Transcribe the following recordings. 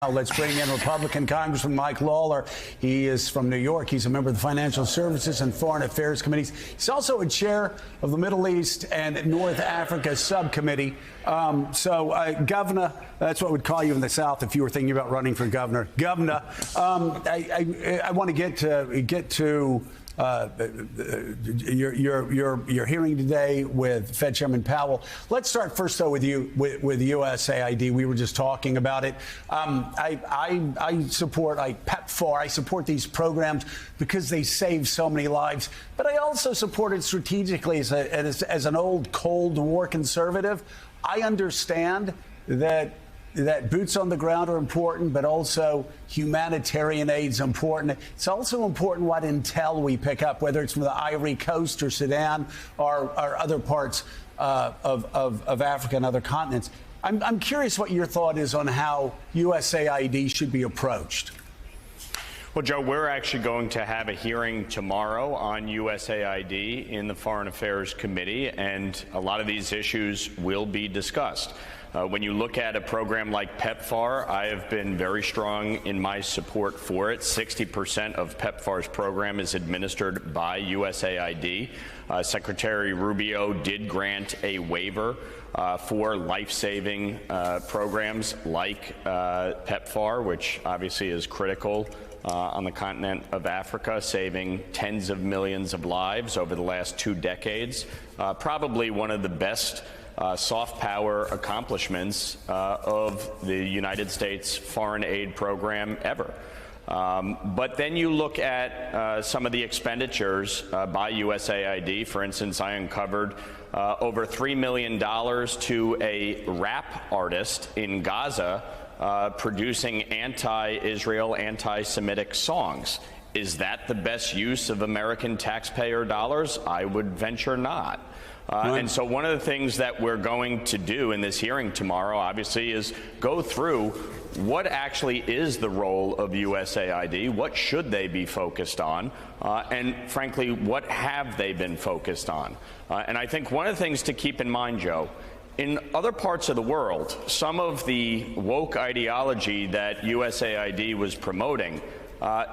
Now let's bring in Republican Congressman Mike Lawler. He is from New York. He's a member of the Financial Services and Foreign Affairs Committees. He's also a chair of the Middle East and North Africa Subcommittee. Governor, that's what we'd call you in the South if you were thinking about running for governor. Governor, I want to get to your hearing today with Fed Chairman Powell. Let's start first, though, with you, with USAID. We were just talking about it. I support PEPFAR. I support these programs because they save so many lives. But I also support it strategically as an old Cold War conservative. I understand that boots on the ground are important, but also humanitarian aid is important. It's also important what intel we pick up, whether it's from the Ivory Coast or Sudan or other parts of Africa and other continents. I'm curious what your thought is on how USAID should be approached. Well, Joe, we're actually going to have a hearing tomorrow on USAID in the Foreign Affairs Committee, and a lot of these issues will be discussed. When you look at a program like PEPFAR, I have been very strong in my support for it. 60% of PEPFAR's program is administered by USAID. Secretary Rubio did grant a waiver for life-saving programs like PEPFAR, which obviously is critical on the continent of Africa, saving tens of millions of lives over the last 2 decades. Probably one of the best soft power accomplishments of the United States foreign aid program ever. But then you look at some of the expenditures by USAID. For instance, I uncovered over $3 million to a rap artist in Gaza producing anti-Israel, anti-Semitic songs. Is that the best use of American taxpayer dollars? I would venture not. And so one of the things that we're going to do in this hearing tomorrow, obviously, is go through what actually is the role of USAID, what should they be focused on, and frankly, what have they been focused on. And I think one of the things to keep in mind, Joe, in other parts of the world, some of the woke ideology that USAID was promoting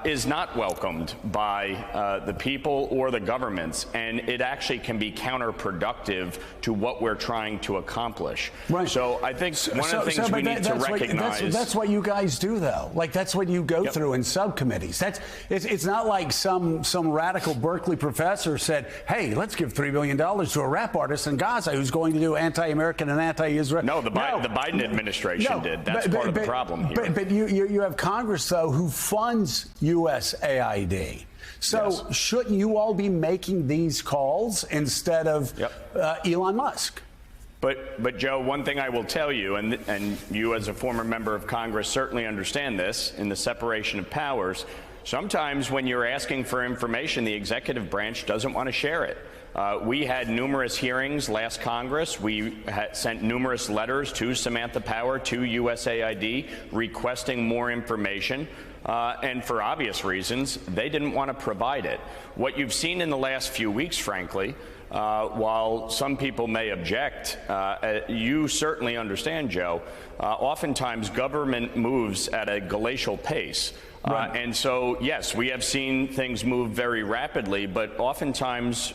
is not welcomed by the people or the governments, and it actually can be counterproductive to what we're trying to accomplish. Right. So I think one of the things we need to recognize. That's what you guys do, though. Like, that's what you go through in subcommittees. It's not like some radical Berkeley professor said, hey, let's give $3 billion to a rap artist in Gaza who's going to do anti-American and anti-Israel. No, the Biden administration did. That's part of the problem here. But you have Congress, though, who funds USAID. So shouldn't you all be making these calls instead of Elon Musk? But Joe, one thing I will tell you, and you as a former member of Congress certainly understand this, in the separation of powers, sometimes when you're asking for information, the executive branch doesn't want to share it. We had numerous hearings last Congress. We sent numerous letters to Samantha Power, to USAID, requesting more information. And for obvious reasons, they didn't want to provide it. What you've seen in the last few weeks, frankly, while some people may object, you certainly understand, Joe, oftentimes government moves at a glacial pace. And so, yes, we have seen things move very rapidly, but oftentimes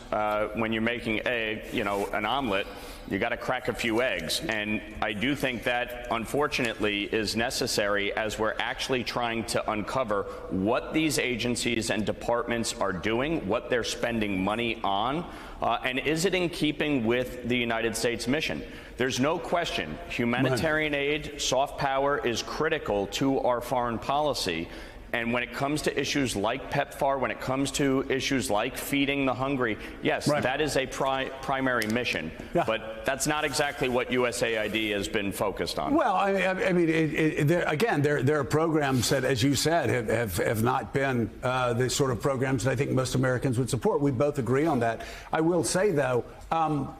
when you're making an omelet, you got to crack a few eggs. And I do think that, unfortunately, is necessary as we're actually trying to uncover what these agencies and departments are doing, what they're spending money on, and is it in keeping with the United States mission? There's no question humanitarian aid, soft power is critical to our foreign policy. And when it comes to issues like PEPFAR, when it comes to issues like feeding the hungry, yes, that is a primary mission. Yeah. But that's not exactly what USAID has been focused on. Well, I mean, there are programs that, as you said, have not been the sort of programs that I think most Americans would support. We both agree on that. I will say, though,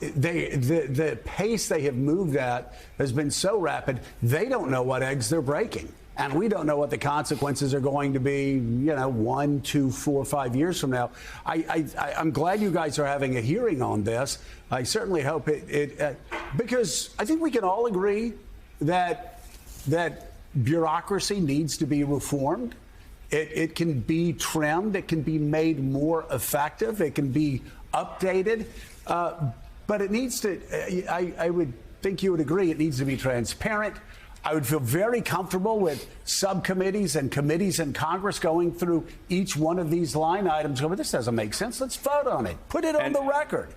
the pace they have moved at has been so rapid, they don't know what eggs they're breaking. And we don't know what the consequences are going to be, 1, 2, 4, 5 years from now. I'm glad you guys are having a hearing on this. I certainly hope because I think we can all agree that bureaucracy needs to be reformed. It can be trimmed. It can be made more effective. It can be updated. But it needs to, I would think you would agree, it needs to be transparent. I would feel very comfortable with subcommittees and committees in Congress going through each one of these line items. But this doesn't make sense. Let's vote on it. Put it on the record.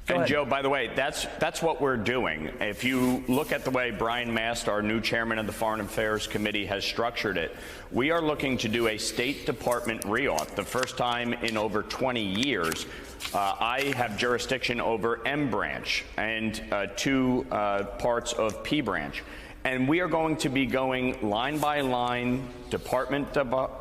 And Joe, by the way, that's what we're doing. If you look at the way Brian Mast, our new chairman of the Foreign Affairs Committee, has structured it, we are looking to do a State Department reauth, the first time in over 20 years. I have jurisdiction over M branch and two parts of P branch. And we are going to be going line by line, department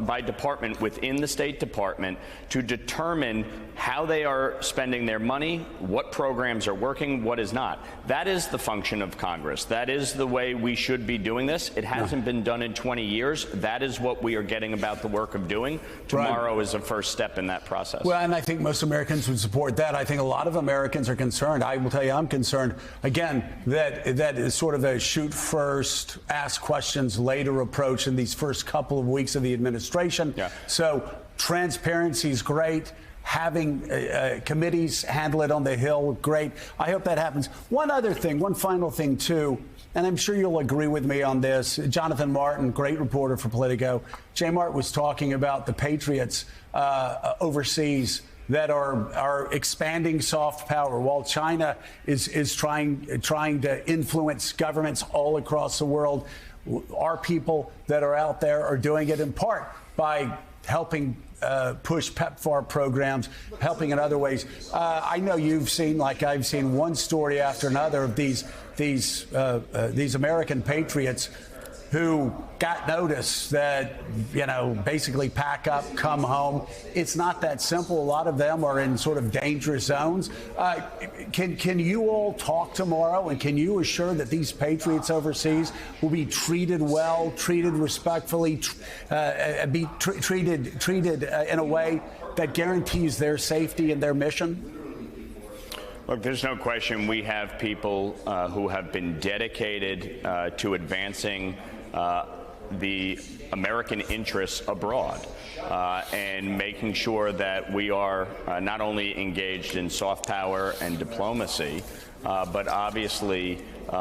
by department within the State Department to determine how they are spending their money, what programs are working, what is not. That is the function of Congress. That is the way we should be doing this. It hasn't been done in 20 years. That is what we are getting about the work of doing. Tomorrow is a first step in that process. Well, and I think most Americans would support that. I think a lot of Americans are concerned. I will tell you, I'm concerned, again, that is sort of a shoot first, ask questions later approach in these first couple of weeks of the administration. Yeah. So transparency is great. Having committees handle it on the Hill, great. I hope that happens. One other thing, one final thing, too, and I'm sure you'll agree with me on this. Jonathan Martin, great reporter for Politico. J. Mart was talking about the patriots overseas that are expanding soft power, while China is trying to influence governments all across the world. Our people that are out there are doing it in part by helping push PEPFAR programs, helping in other ways. I know you've seen, like I've seen, one story after another of these American patriots who got notice that, you know, basically pack up, come home. It's not that simple. A lot of them are in sort of dangerous zones. Can you all talk tomorrow, and can you assure that these patriots overseas will be treated well, treated respectfully, be treated in a way that guarantees their safety and their mission? Look, there's no question we have people who have been dedicated to advancing the American interests abroad and making sure that we are not only engaged in soft power and diplomacy, but obviously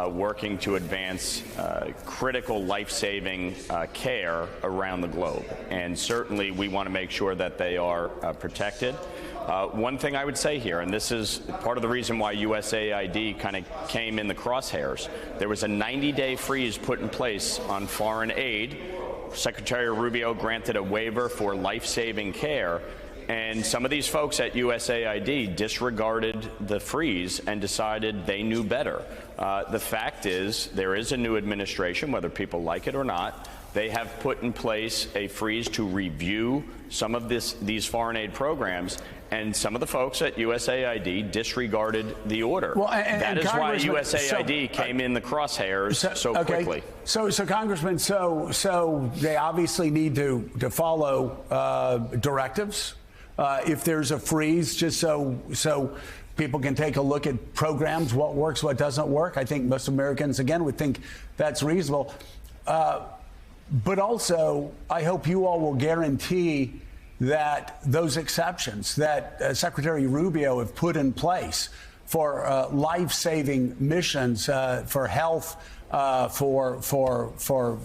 working to advance critical life-saving care around the globe. And certainly we want to make sure that they are protected. One thing I would say here, and this is part of the reason why USAID kind of came in the crosshairs, there was a 90-day freeze put in place on foreign aid. Secretary Rubio granted a waiver for life-saving care, and some of these folks at USAID disregarded the freeze and decided they knew better. The fact is, there is a new administration, whether people like it or not. They have put in place a freeze to review some of these foreign aid programs, and some of the folks at USAID disregarded the order. Well, that is why USAID came in the crosshairs so quickly. So Congressman, so they obviously need to follow directives. If there's a freeze, just so people can take a look at programs, what works, what doesn't work. I think most Americans, again, would think that's reasonable. But also, I hope you all will guarantee that those exceptions that Secretary Rubio have put in place for life-saving missions, for health, for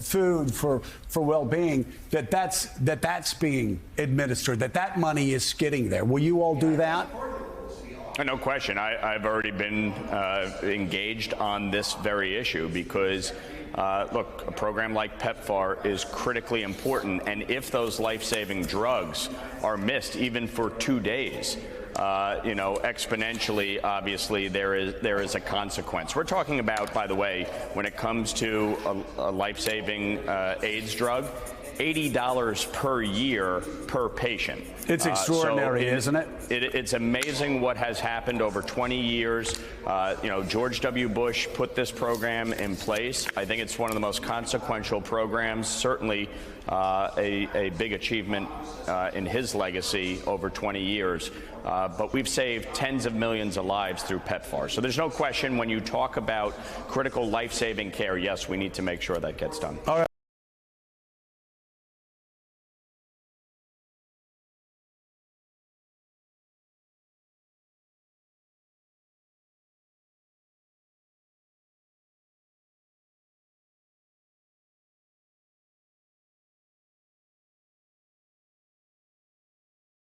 food, for well-being, that's being administered, that money is getting there. Will you all do that? No question. I've already been engaged on this very issue because look, a program like PEPFAR is critically important, and if those life-saving drugs are missed even for 2 days, exponentially, obviously, there is a consequence. We're talking about, by the way, when it comes to a life-saving AIDS drug, $80 per year per patient. It's extraordinary, isn't it? It's amazing what has happened over 20 years. George W. Bush put this program in place. I think it's one of the most consequential programs, certainly a big achievement in his legacy over 20 years. But we've saved tens of millions of lives through PEPFAR. So there's no question when you talk about critical life-saving care, yes, we need to make sure that gets done. All right.